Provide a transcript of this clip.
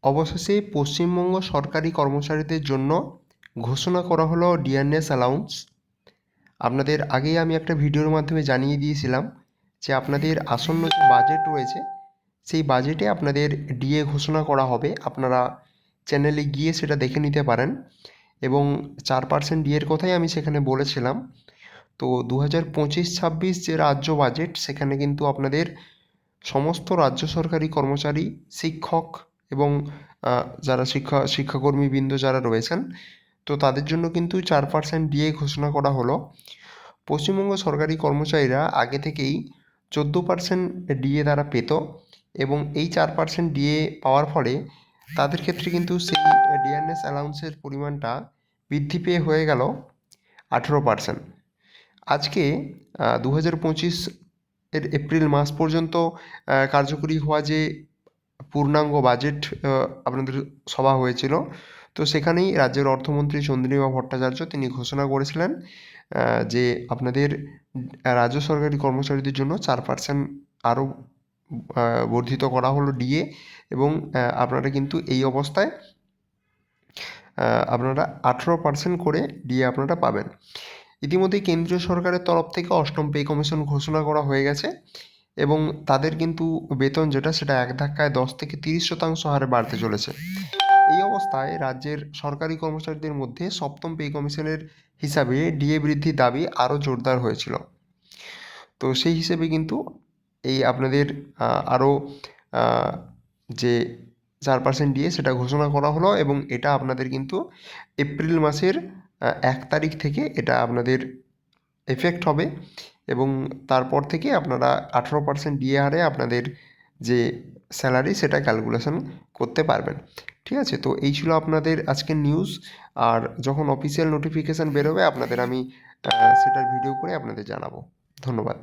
অবশেষে পশ্চিমবঙ্গ সরকারি কর্মচারীদের জন্য ঘোষণা করা হলো ডিয়ারনেস অ্যালাউন্স। আপনাদের আগেই আমি একটা ভিডিওর মাধ্যমে জানিয়ে দিয়েছিলাম যে আপনাদের আসন্ন যে বাজেট রয়েছে সেই বাজেটে আপনাদের ডিএ ঘোষণা করা হবে। আপনারা চ্যানেলে গিয়ে সেটা দেখে নিতে পারেন এবং 4% ডিএর কথাই আমি সেখানে বলেছিলাম। তো 2025-26 যে রাজ্য বাজেট সেখানে কিন্তু আপনাদের সমস্ত রাজ্য সরকারি কর্মচারী, শিক্ষক এবং যারা শিক্ষাকর্মীবৃন্দ যারা রয়েছেন, তো তাদের জন্য কিন্তু 4% ডিএ ঘোষণা করা হলো। পশ্চিমবঙ্গ সরকারি কর্মচারীরা আগে থেকেই 14% ডিএ তারা পেত এবং এই 4% ডিএ পাওয়ার ফলে তাদের ক্ষেত্রে কিন্তু সেই ডিয়ারনেস অ্যালাউন্সের পরিমাণটা বৃদ্ধি পেয়ে হয়ে গেল 18%। আজকে 2025 এর এপ্রিল মাস পর্যন্ত কার্যকরী হওয়া যে পূর্ণাঙ্গ বাজেট আপনাদের সভা হয়েছিল, তো সেখানেই রাজ্যের অর্থমন্ত্রী চন্দ্রিমা ভট্টাচার্য তিনি ঘোষণা করেছিলেন যে আপনাদের রাজ্য সরকারি কর্মচারীদের জন্য 4% আরও বর্ধিত করা হলো ডিএ এবং আপনারা কিন্তু এই অবস্থায় আপনারা 18% করে ডিএ আপনারা পাবেন। ইতিমধ্যে কেন্দ্রীয় সরকারের তরফ থেকে অষ্টম পে কমিশন ঘোষণা করা হয়ে গেছে এবং তাদের কিন্তু বেতন যেটা সেটা এক ধাক্কায় 10 থেকে 30% হারে বাড়তে চলেছে। এই অবস্থায় রাজ্যের সরকারি কর্মচারীদের মধ্যে সপ্তম পে কমিশনের হিসাবে ডিএ বৃদ্ধির দাবি আরও জোরদার হয়েছিল। তো সেই হিসেবে কিন্তু এই আপনাদের আরও যে 4% ডিএ সেটা ঘোষণা করা হলো এবং এটা আপনাদের কিন্তু এপ্রিল মাসের 1 তারিখ থেকে এটা আপনাদের এফেক্ট হবে এবং তারপর থেকে আপনারা 18% ডিএ হারে আপনাদের যে স্যালারি সেটা ক্যালকুলেশন করতে পারবেন। ঠিক আছে? তো এই ছিল আপনাদের আজকের নিউজ। আর যখন অফিসিয়াল নোটিফিকেশান বেরোবে আপনাদের আমি সেটার ভিডিও করে আপনাদের জানাবো। ধন্যবাদ।